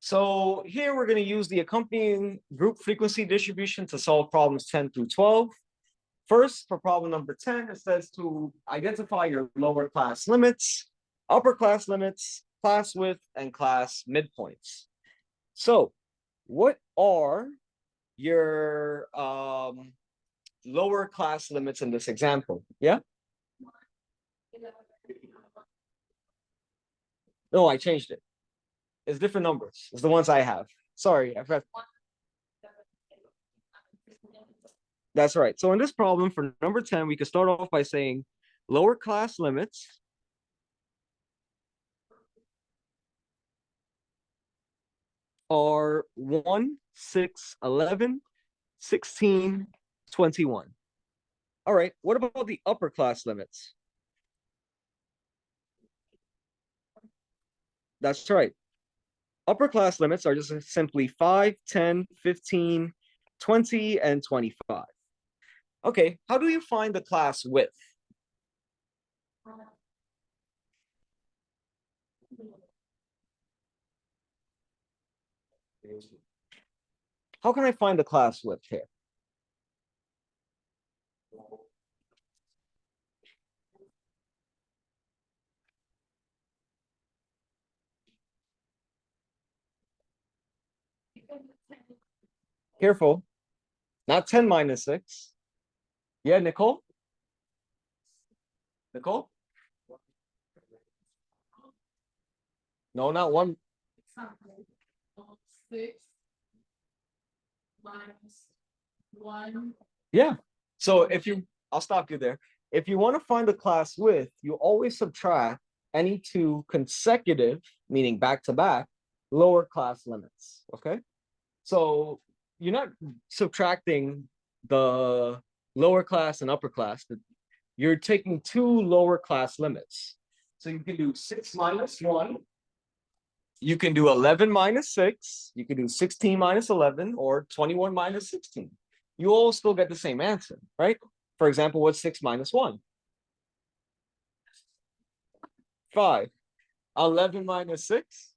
So here we're going to use the accompanying group frequency distribution to solve problems 10 through 12. First, for problem number 10, it says to identify your lower class limits, upper class limits, class width, and class midpoints. So what are your lower class limits in this example? Yeah? No, I changed it. It's different numbers. It's the ones I have. Sorry, I forgot. That's right. So in this problem for number 10, we could start off by saying lower class limits are 1, 6, 11, 16, 21. All right, what about the upper class limits? That's right. Upper class limits are just simply 5, 10, 15, 20, and 25. Okay, how do you find the class width? How can I find the class width here? Careful. Not 10 minus 6. Yeah, Nicole? Nicole? No, not 1. 6 minus 1. Yeah. So I'll stop you there. If you want to find the class width, you always subtract any two consecutive, meaning back to back, lower class limits. Okay. So you're not subtracting the lower class and upper class. You're taking two lower class limits. So you can do 6 minus 1. You can do 11 minus 6. You can do 16 minus 11 or 21 minus 16. You all still get the same answer, right? For example, what's 6 minus 1? 5. 11 minus 6?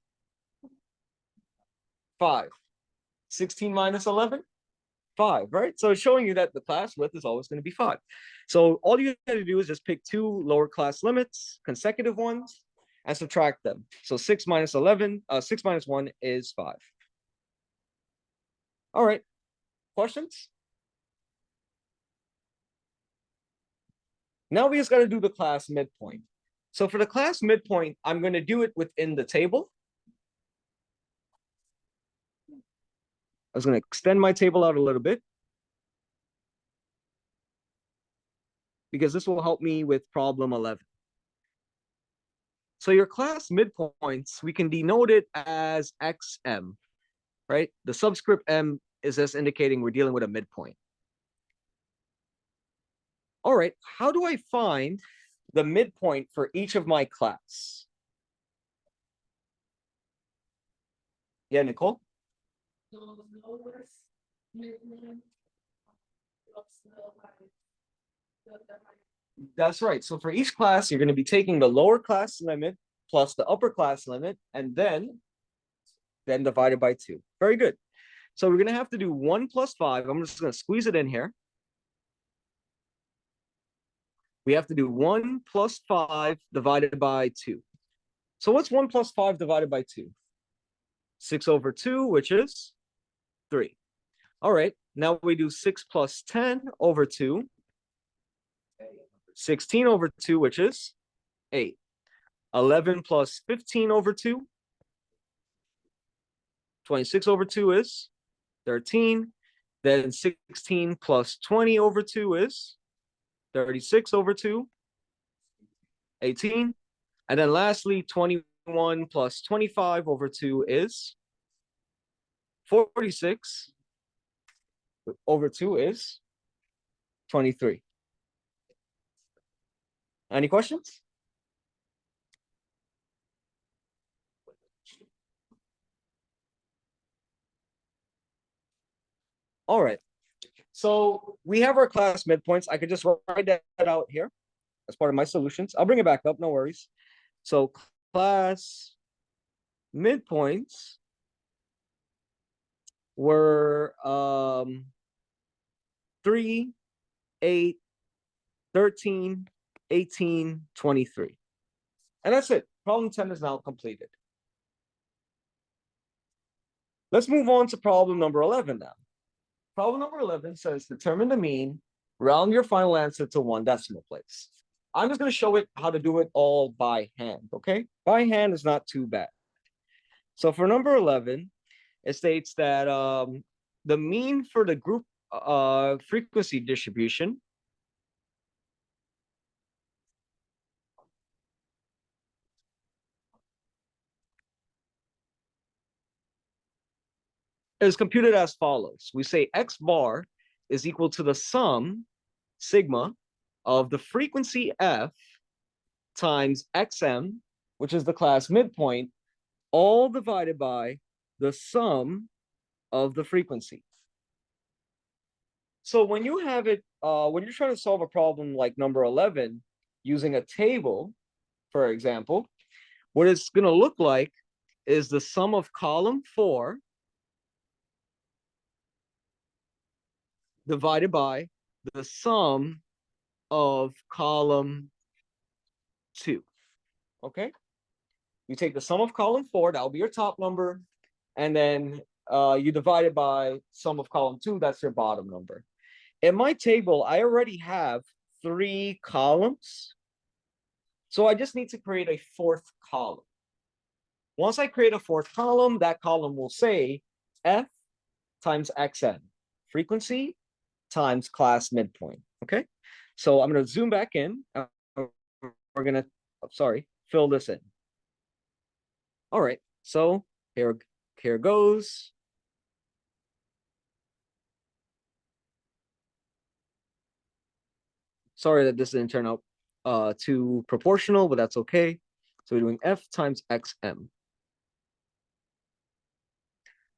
5. 16 minus 11? 5, right? So it's showing you that the class width is always going to be 5. So all you got to do is just pick two lower class limits, consecutive ones, and subtract them. So 6 minus 11, 6 minus 1 is 5. All right. Questions? Now we just got to do the class midpoint. So for the class midpoint, I'm going to do it within the table. I was going to extend my table out a little bit, because this will help me with problem 11. So your class midpoints, we can denote it as XM, right? The subscript M is just indicating we're dealing with a midpoint. All right, how do I find the midpoint for each of my class? Yeah, Nicole? That's right. So for each class, you're going to be taking the lower class limit plus the upper class limit, and then divided by 2. Very good. So we're going to have to do 1 plus 5. I'm just going to squeeze it in here. We have to do 1 plus 5 divided by 2. So what's 1 plus 5 divided by 2? 6 over 2, which is 3. All right. Now we do 6 plus 10 over 2. 16 over 2, which is 8. 11 plus 15 over 2. 26 over 2 is 13. Then 16 plus 20 over 2 is 36 over 2, 18. And then lastly, 21 plus 25 over 2 is 46 over 2 is 23. Any questions? All right. So we have our class midpoints. I could just write that out here as part of my solutions. I'll bring it back up, no worries. So class midpoints were 3, 8, 13, 18, 23. And that's it. Problem 10 is now completed. Let's move on to problem number 11 now. Problem number 11 says determine the mean, round your final answer to 1 decimal place. I'm just going to show it how to do it all by hand, okay? By hand is not too bad. So for number 11, it states that the mean for the group frequency distribution is computed as follows. We say X bar is equal to the sum, sigma, of the frequency F times XM, which is the class midpoint, all divided by the sum of the frequency. So when you have it, when you're trying to solve a problem like number 11 using a table, for example, what it's going to look like is the sum of column 4 divided by the sum of column 2. Okay? You take the sum of column 4, that'll be your top number, and then you divide it by sum of column 2, that's your bottom number. In my table, I already have 3 columns, so I just need to create a 4th column. Once I create a 4th column, that column will say F times XN, frequency times class midpoint, okay? So I'm going to zoom back in. We're going to, fill this in. All right, so here goes. Sorry that this didn't turn out too proportional, but that's okay. So we're doing F times XM.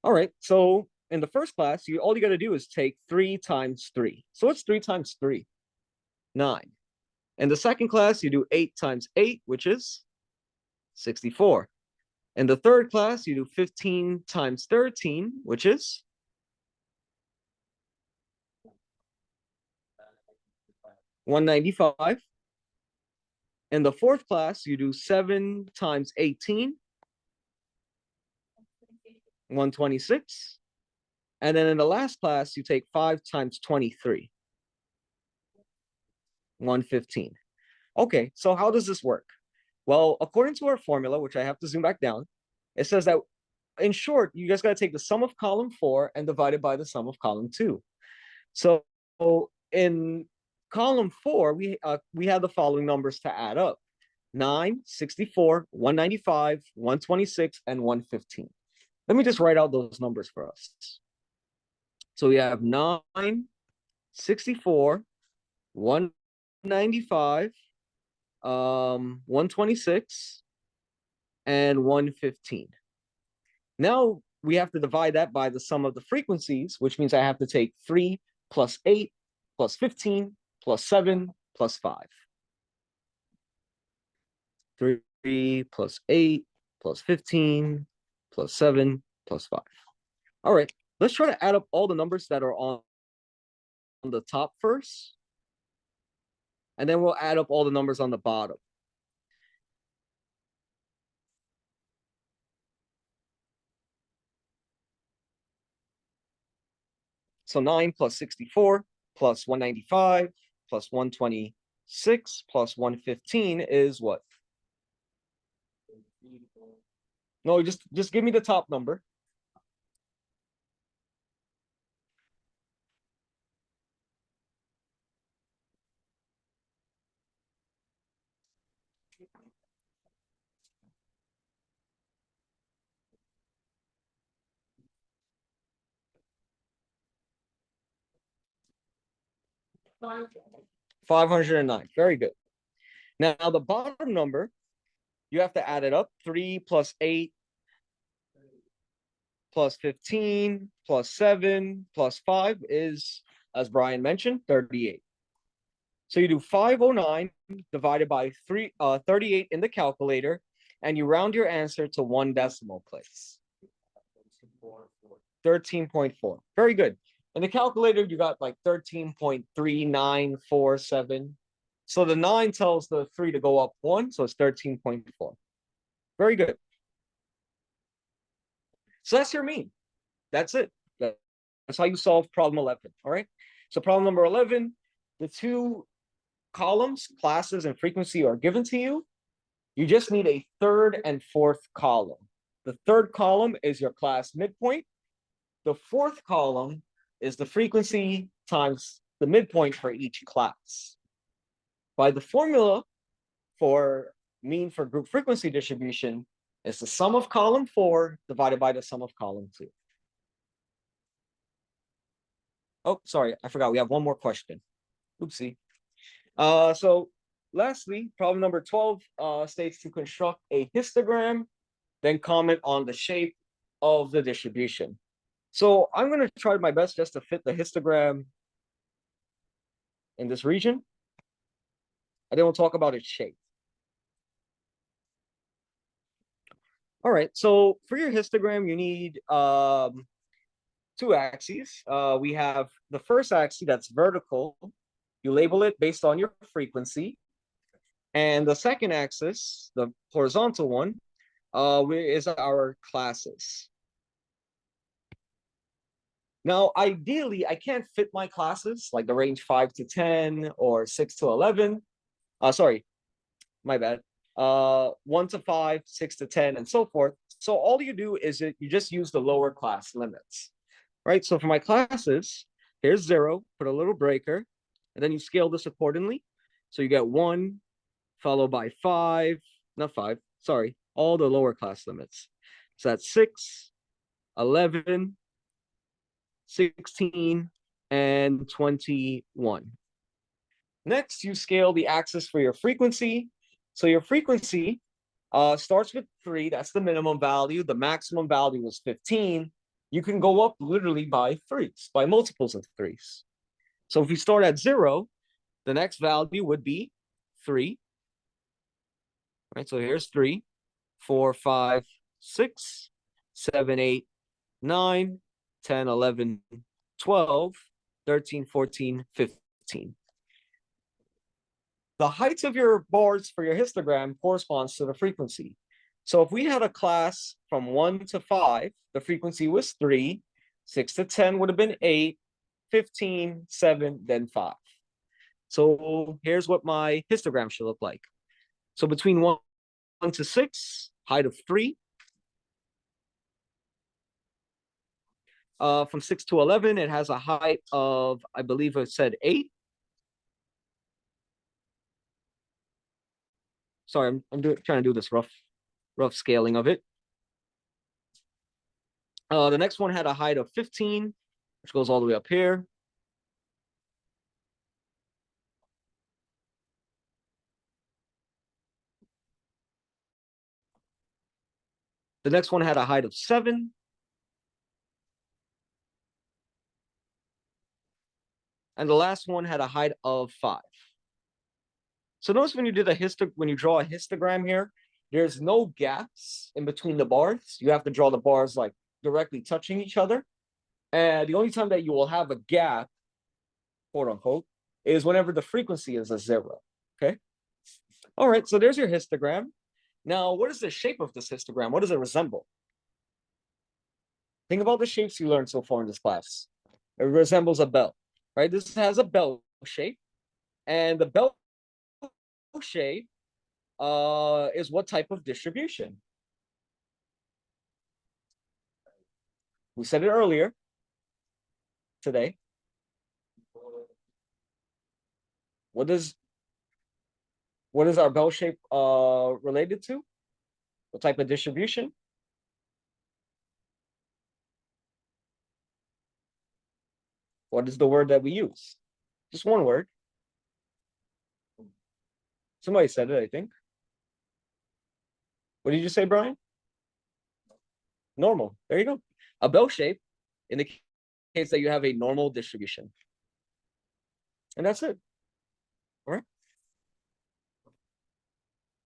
All right, so in the first class, all you got to do is take 3 times 3. So what's 3 times 3? 9. In the second class, you do 8 times 8, which is 64. In the third class, you do 15 times 13, which is 195. In the fourth class, you do 7 times 18, 126. And then in the last class, you take 5 times 23, 115. Okay, so how does this work? Well, according to our formula, which I have to zoom back down, it says that, in short, you guys got to take the sum of column 4 and divide it by the sum of column 2. So in column 4, we have the following numbers to add up: 9, 64, 195, 126, and 115. Let me just write out those numbers for us. So we have 9, 64, 195, 126, and 115. Now we have to divide that by the sum of the frequencies, which means I have to take 3 plus 8 plus 15 plus 7 plus 5. 3 plus 8 plus 15 plus 7 plus 5. All right, let's try to add up all the numbers that are on the top first, and then we'll add up all the numbers on the bottom. So 9 plus 64 plus 195 plus 126 plus 115 is what? No, just give me the top number. One. 509. Very good. Now the bottom number, you have to add it up. 3 plus 8 plus 15 plus 7 plus 5 is, as Brian mentioned, 38. So you do 509 divided by 38 in the calculator, and you round your answer to 1 decimal place. 13.4. Very good. In the calculator, you got like 13.3947. So the 9 tells the 3 to go up 1, so it's 13.4. Very good. So that's your mean. That's it. That's how you solve problem 11. All right. So problem number 11, the two columns, classes, and frequency are given to you. You just need a third and fourth column. The third column is your class midpoint. The fourth column is the frequency times the midpoint for each class. By the formula for mean for group frequency distribution, it's the sum of column 4 divided by the sum of column 2. Oh, sorry, I forgot. We have one more question. Oopsie. So lastly, problem number 12 states to construct a histogram, then comment on the shape of the distribution. So I'm going to try my best just to fit the histogram in this region. And then we'll talk about its shape. All right, so for your histogram, you need two axes. We have the first axis that's vertical. You label it based on your frequency. And the second axis, the horizontal one, is our classes. Now, ideally, I can't fit my classes like the range 5 to 10 or 6 to 11. Sorry, my bad. 1 to 5, 6 to 10, and so forth. So all you do is you just use the lower class limits, right? So for my classes, here's 0, put a little breaker, and then you scale this accordingly. So you get 1 followed by 5, not 5, sorry, all the lower class limits. So that's 6, 11, 16, and 21. Next, you scale the axis for your frequency. So your frequency starts with 3. That's the minimum value. The maximum value is 15. You can go up literally by 3s, by multiples of 3s. So if you start at 0, the next value would be 3. Right, so here's 3, 4, 5, 6, 7, 8, 9, 10, 11, 12, 13, 14, 15. The height of your bars for your histogram corresponds to the frequency. So if we had a class from 1 to 5, the frequency was 3, 6 to 10 would have been 8, 15, 7, then 5. So here's what my histogram should look like. So between 1 to 6, height of 3. From 6 to 11, it has a height of, I believe it said 8. Sorry, I'm trying to do this rough scaling of it. The next one had a height of 15, which goes all the way up here. The next one had a height of 7. And the last one had a height of 5. So notice when you draw a histogram here, there's no gaps in between the bars. You have to draw the bars like directly touching each other. And the only time that you will have a gap, quote unquote, is whenever the frequency is a 0. Okay. All right. So there's your histogram. Now, what is the shape of this histogram? What does it resemble? Think about the shapes you learned so far in this class. It resembles a bell, right? This has a bell shape, and the bell shape is what type of distribution? We said it earlier today. What is our bell shape related to? What type of distribution? What is the word that we use? Just one word. Somebody said it, I think. What did you say, Brian? Normal. There you go. A bell shape indicates that you have a normal distribution. And that's it. All right.